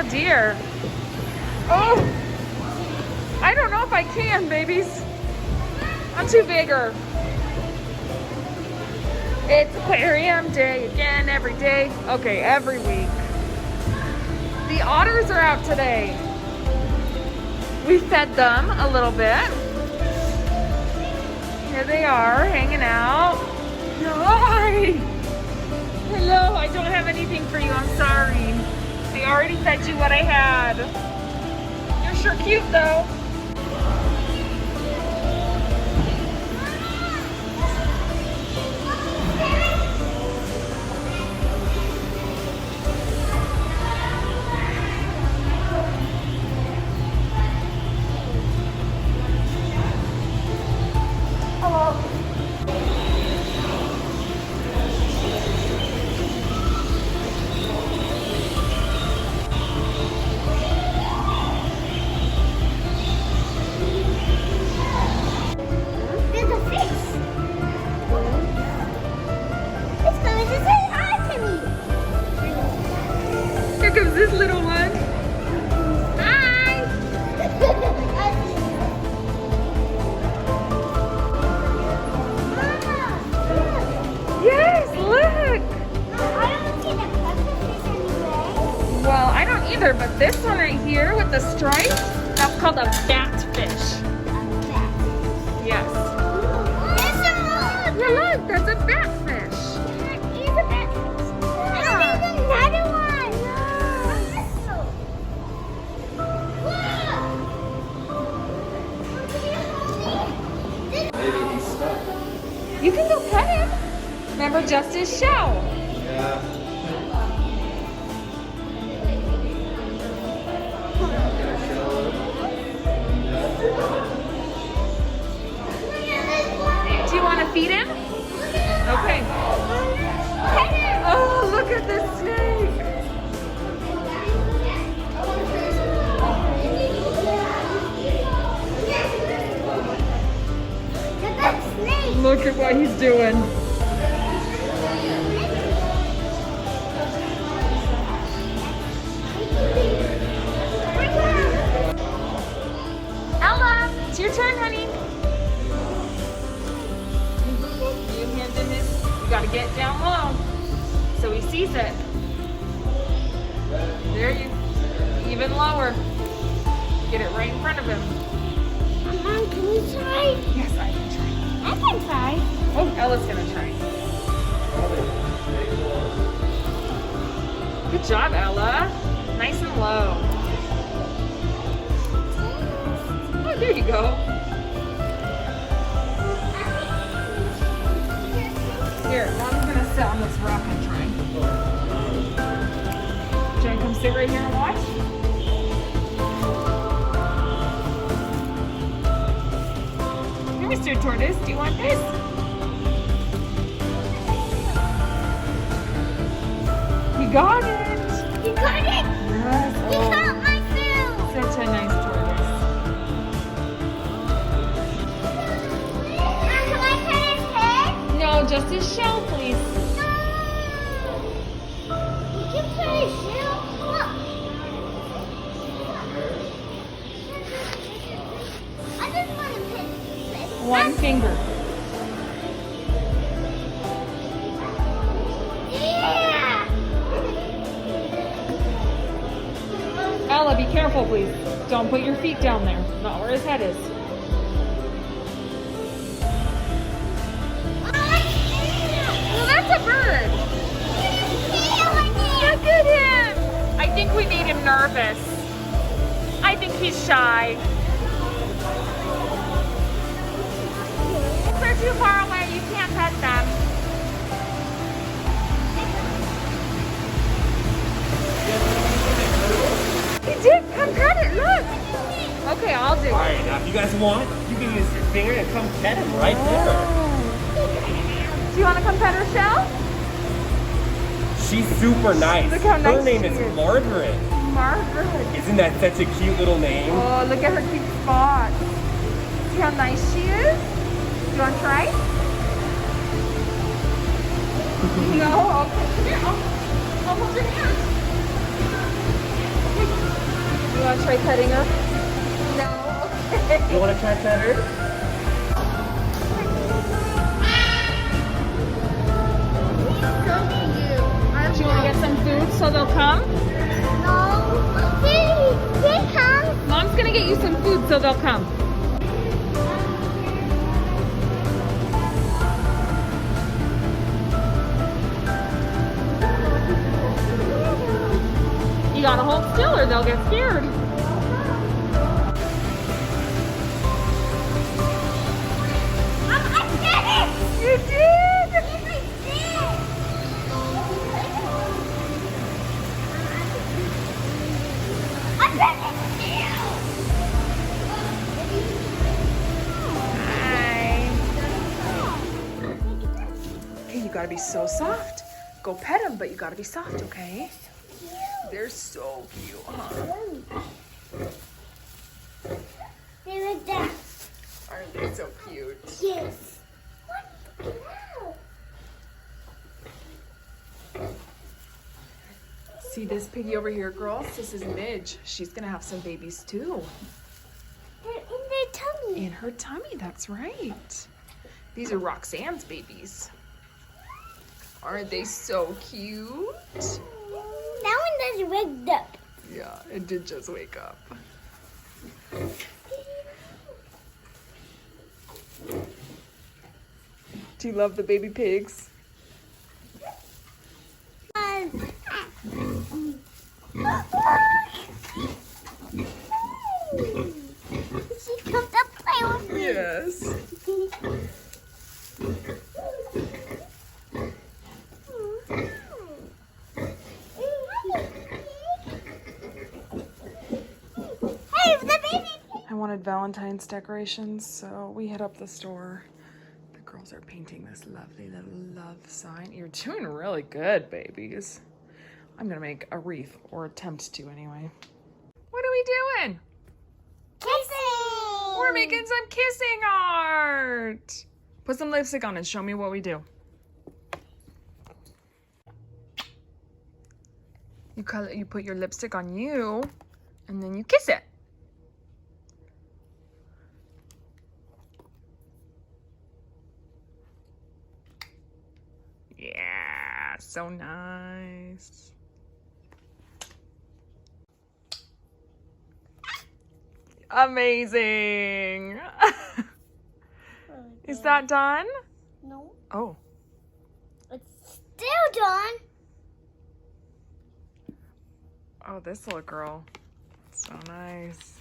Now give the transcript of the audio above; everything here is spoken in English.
Oh dear. Oh, I don't know if I can, babies. I'm too bigger. It's aquarium day again, every day. Okay, every week. The otters are out today. We fed them a little bit. Here they are, hanging out. Hi! Hello, I don't have anything for you, I'm sorry. I already fed you what I had. You're sure cute though. Here comes this little one. Hi! Yes, look! I don't see the pufferfish anywhere. Well, I don't either, but this one right here with the stripes, that's called a batfish. Yes. Yeah, look, that's a batfish. Here's a batfish. And there's another one. Maybe he's stuck. You can go pet him. Remember just his shell. Yeah. Do you want to feed him? Okay. Oh, look at this snake. Look at what he's doing. Ella, it's your turn, honey. You hand him his. You gotta get down low so he sees it. There you. Even lower. Get it right in front of him. Mom, can you try? Yes, I can try. I can try. Oh, Ella's gonna try. Good job, Ella. Nice and low. Oh, there you go. Here, Mom's gonna sit on this rock and try. Do you wanna come sit right here and watch? Here, Mr. Tortoise, do you want this? You got it! You got it? Yes. You Oh, got my food. such a nice tortoise. Can I pet his head? No, just his shell, please. You can pet his shell. Look. I just want to pet his head. One finger. Yeah. Ella, be careful, please. Don't put your feet down there. Not where his head is. Well, that's a bird. Look at him. I think we made him nervous. I think he's shy. If they're too far away, you can't pet them. He did. Come pet it. Look. Okay, I'll do it. All right, now if you guys want, you can use your finger and come pet him right there. Do you want to come pet her shell? She's super nice. Look how nice Her name she is is. Margaret. Margaret. Isn't that such a cute little name? Oh, look at her cute spots. See how nice she is? You want to try? No? Okay. Here, I'll hold your hand. You want to try petting her? No? Okay. You want to try pet her? So cute. Do you want to get some food so they'll come? No. Here comes. Mom's going to get you some food so they'll come. You gotta hold still or they'll get scared. I did it. You did? Yes, I did. I did Hi. Okay, you gotta be so soft. Go pet them, but you gotta be soft, okay? They're so cute, huh? They were there. Aren't they so cute? Yes. See this piggy over here, girls? This is Midge. She's gonna have some babies too. They're in their tummy. In her tummy, that's right. These are Roxanne's babies. Aren't they so cute? That one does rigged up. Yeah, it did just wake up. Do you love the baby pigs? She comes to play with me. Yes. Hey, the baby. I wanted Valentine's decorations, so we hit up the store. The girls are painting this lovely little love sign. You're doing really good, babies. I'm gonna make a wreath, or attempt to anyway. What are we doing? Kissing. We're making some kissing art. Put some lipstick on and show me what we do. You put your lipstick on you, and then you kiss it. Yeah, so nice. Amazing. Is that done? No, Oh, it's still done. oh, this little girl. So nice.